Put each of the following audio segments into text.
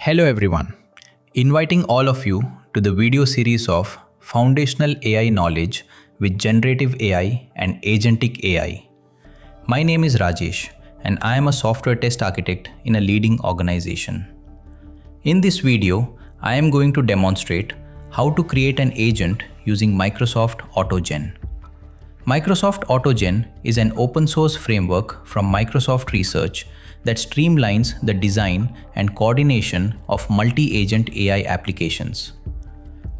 Hello everyone, inviting all of you to the video series of Foundational AI Knowledge with Generative AI and Agentic AI. My name is Rajesh and I am a software test architect in a leading organization. In this video, I am going to demonstrate how to create an agent using Microsoft AutoGen. Microsoft AutoGen is an open source framework from Microsoft Research that streamlines the design and coordination of multi-agent AI applications.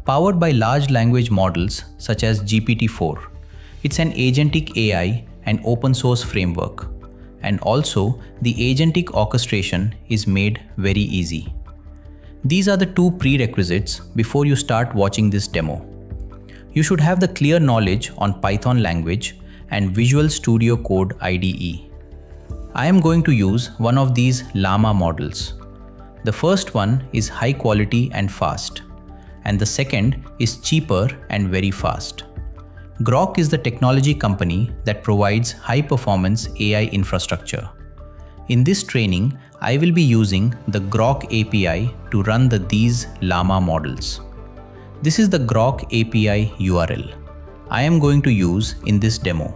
Powered by large language models such as GPT-4, it's an agentic AI and open source framework. And also, the agentic orchestration is made very easy. These are the two prerequisites before you start watching this demo. You should have the clear knowledge on Python language and Visual Studio Code IDE. I am going to use one of these Llama models. The first one is high quality and fast, and the second is cheaper and very fast. Grok is the technology company that provides high-performance AI infrastructure. In this training, I will be using the Grok API to run these Llama models. This is the Grok API URL I am going to use in this demo.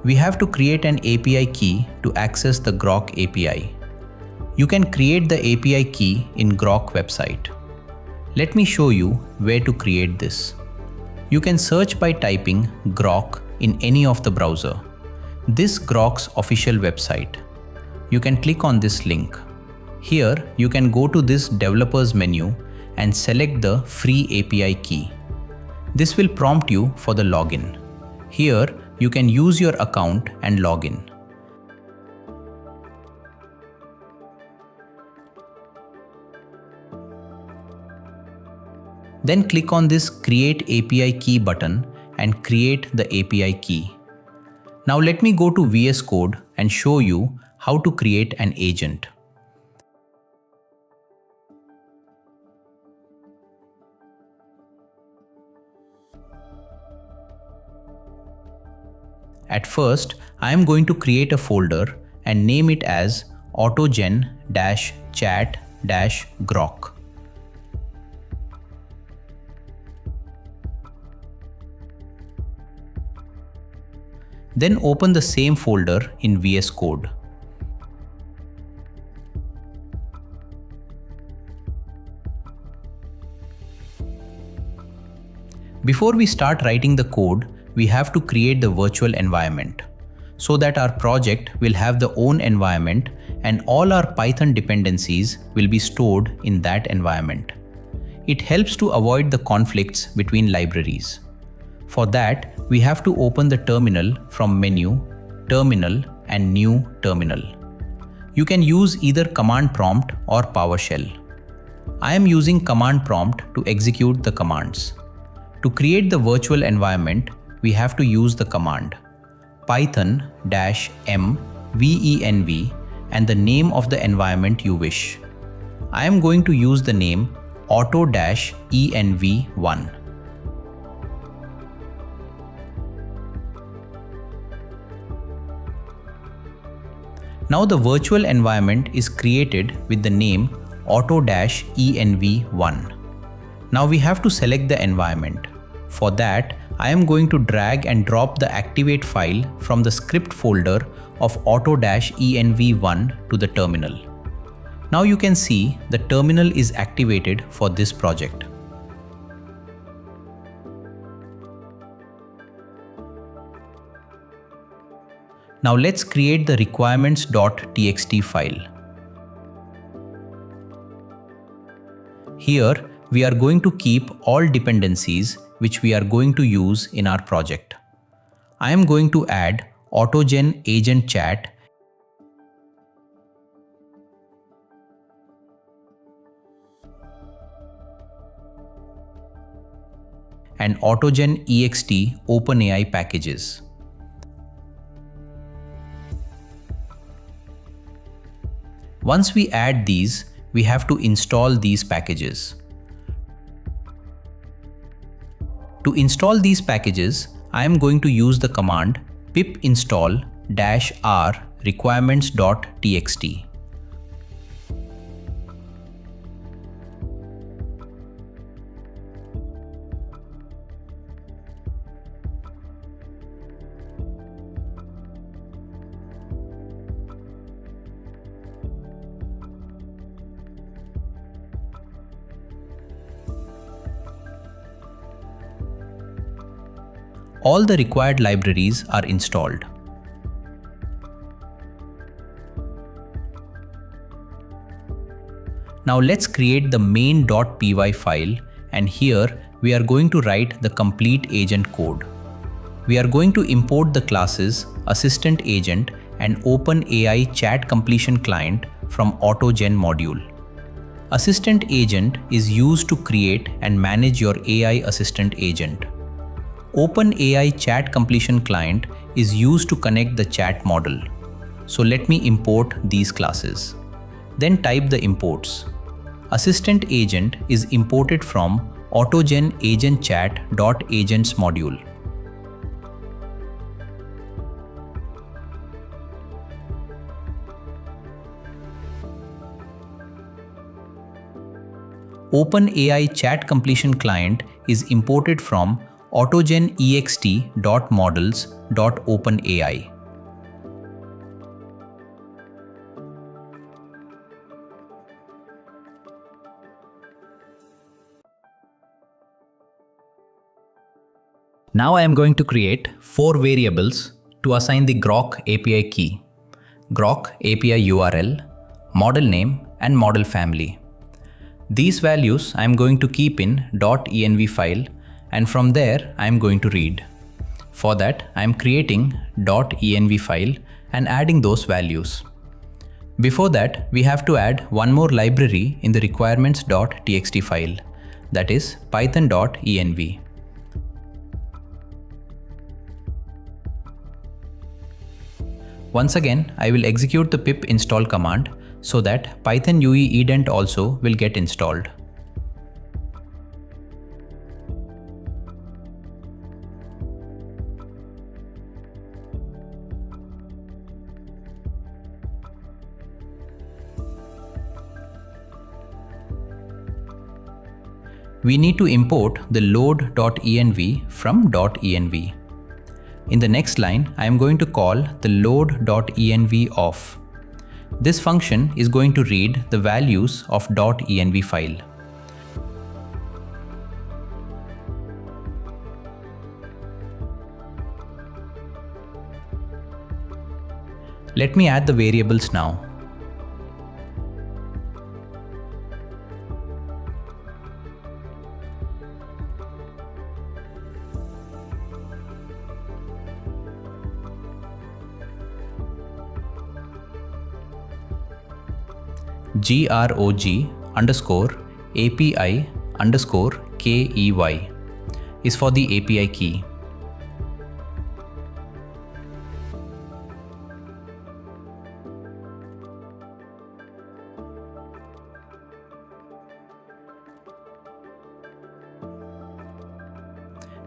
We have to create an API key to access the Grok API. You can create the API key in Grok website. Let me show you where to create this. You can search by typing Grok in any of the browser. This Grok's official website. You can click on this link. Here you can go to this developers menu and select the free API key. This will prompt you for the login. Here you can use your account and log in. Then click on this Create API Key button and create the API key. Now let me go to VS Code and show you how to create an agent. At first, I am going to create a folder and name it as AutoGen-chat-grok. Then open the same folder in VS Code. Before we start writing the code, we have to create the virtual environment so that our project will have the own environment and all our Python dependencies will be stored in that environment. It helps to avoid the conflicts between libraries. For that, we have to open the terminal from menu, terminal and new terminal. You can use either command prompt or PowerShell. I am using command prompt to execute the commands. To create the virtual environment, we have to use the command python-m-venv and the name of the environment you wish. I am going to use the name auto-env1. Now the virtual environment is created with the name auto-env1. Now we have to select the environment. For that, I am going to drag and drop the activate file from the script folder of auto-env1 to the terminal. Now you can see the terminal is activated for this project. Now let's create the requirements.txt file. Here we are going to keep all dependencies which we are going to use in our project. I am going to add AutoGen agent chat and AutoGen ext OpenAI packages. Once we add these, we have to install these packages. To install these packages, I am going to use the command pip install -r requirements.txt. all the required libraries are installed. Now let's create the main.py file, and here we are going to write the complete agent code. We are going to import the classes Assistant Agent and OpenAI Chat Completion Client from AutoGen module. Assistant Agent is used to create and manage your AI assistant agent. OpenAI Chat Completion Client is used to connect the chat model. So let me import these classes. Then type the imports. Assistant Agent is imported from AutoGen agentchat.agents module. OpenAI Chat Completion Client is imported from AutoGen ext.models.openai. Now I am going to create 4 variables to assign the Grok API key, Grok API URL, model name, and model family. These values I am going to keep in .env file, and from there I am going to read. For that I am creating .env file and adding those values. Before that we have to add one more library in the requirements.txt file, that is python.env. Once again, I will execute the pip install command so that Python UE ident also will get installed. We need to import the load.env from .env. In the next line, I am going to call the load.env off. This function is going to read the values of .env file. Let me add the variables now. grog_API_KEY is for the API key.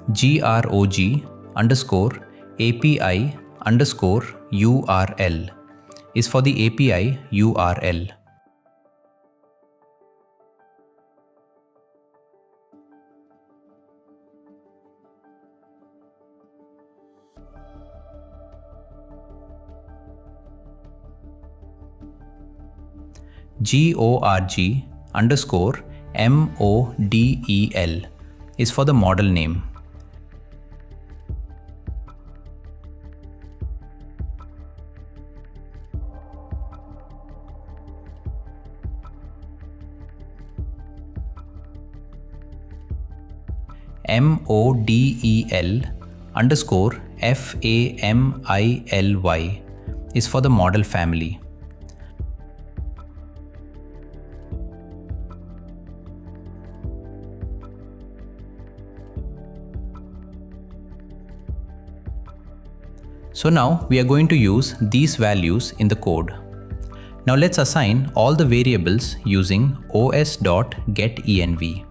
grog_API_URL is for the API URL. GORG_MODEL is for the model name. MODEL_FAMILY is for the model family. So now we are going to use these values in the code. Now let's assign all the variables using os.getEnv.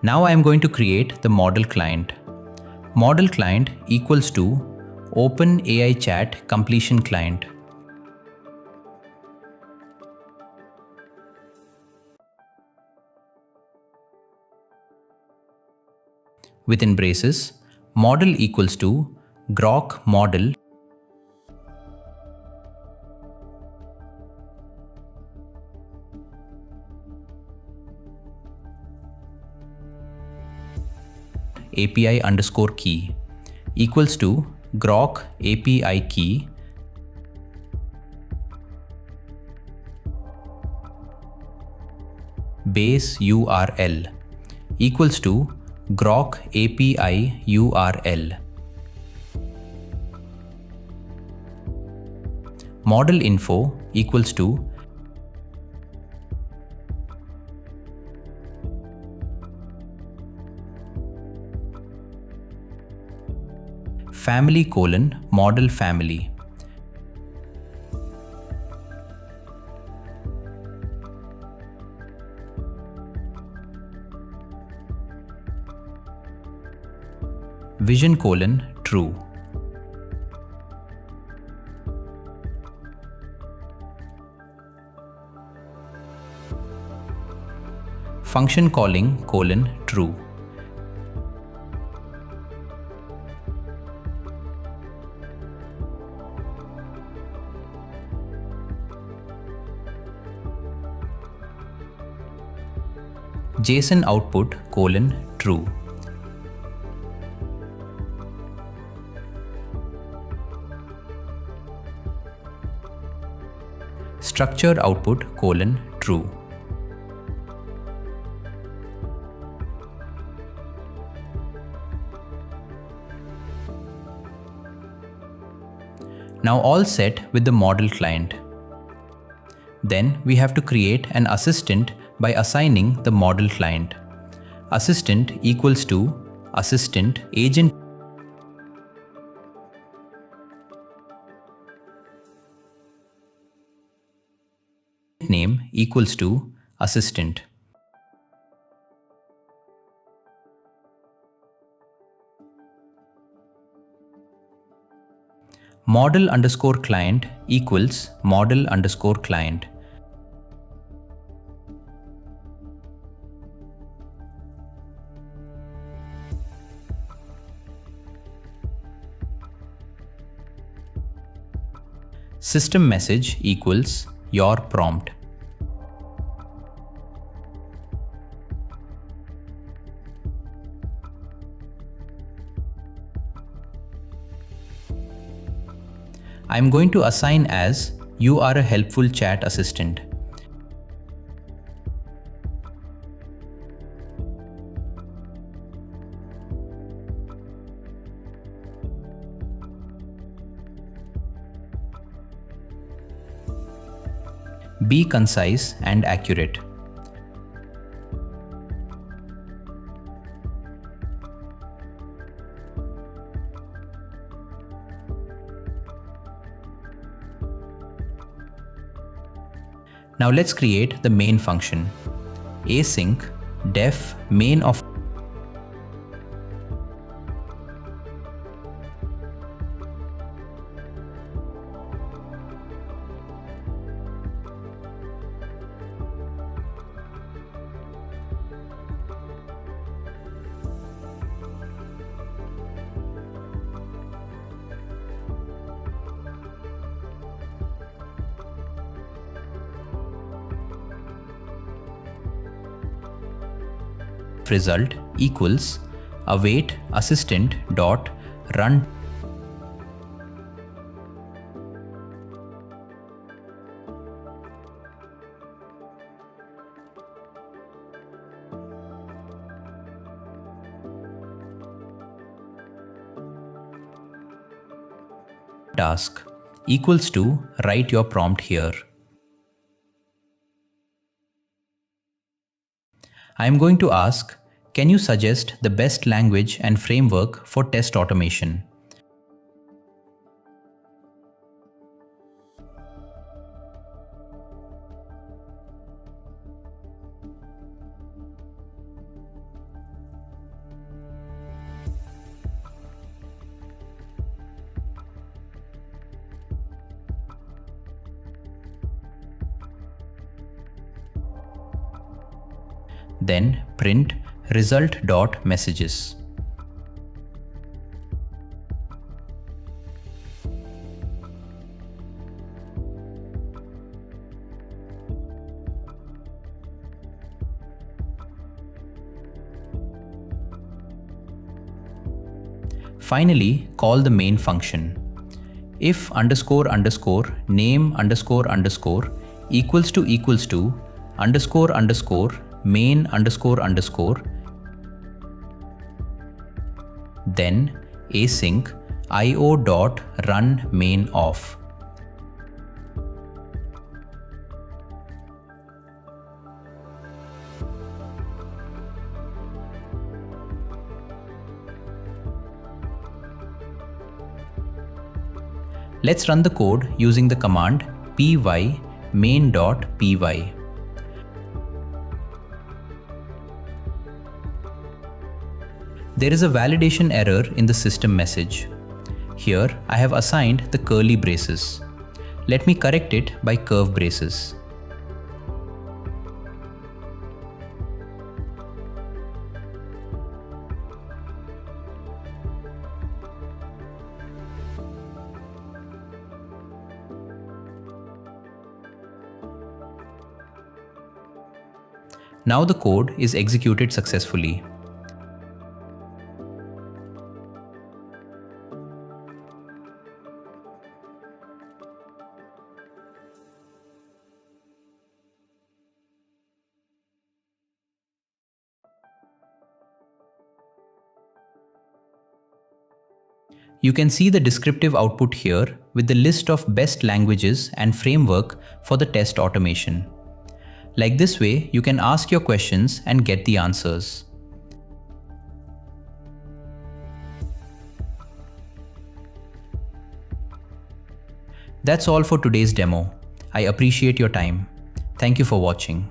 Now I am going to create the model client. Model client equals to Open AI Chat Completion Client. Within braces, model equals to grok model API underscore key equals to grok API key base URL equals to grok API URL. Model info equals to family model family. Vision true. Function calling true. JSON output true. Structured output true. Now all set with the model client. Then we have to create an assistant by assigning the model client. Assistant equals to assistant agent name equals to assistant. Model underscore client equals model underscore client. System message equals your prompt. I am going to assign as you are a helpful chat assistant. Be concise and accurate. Now let's create the main function. Async def main of result equals await assistant dot run task equals to write your prompt here. I am going to ask, can you suggest the best language and framework for test automation? then print result.messages. Finally, call the main function. If underscore underscore name underscore underscore equals to underscore underscore main underscore underscore, then async io dot run main off. Let's run the code using the command py main.py. There is a validation error in the system message. Here I have assigned the curly braces. Let me correct it by curve braces. Now the code is executed successfully. You can see the descriptive output here with the list of best languages and framework for the test automation. Like this way, you can ask your questions and get the answers. That's all for today's demo. I appreciate your time. Thank you for watching.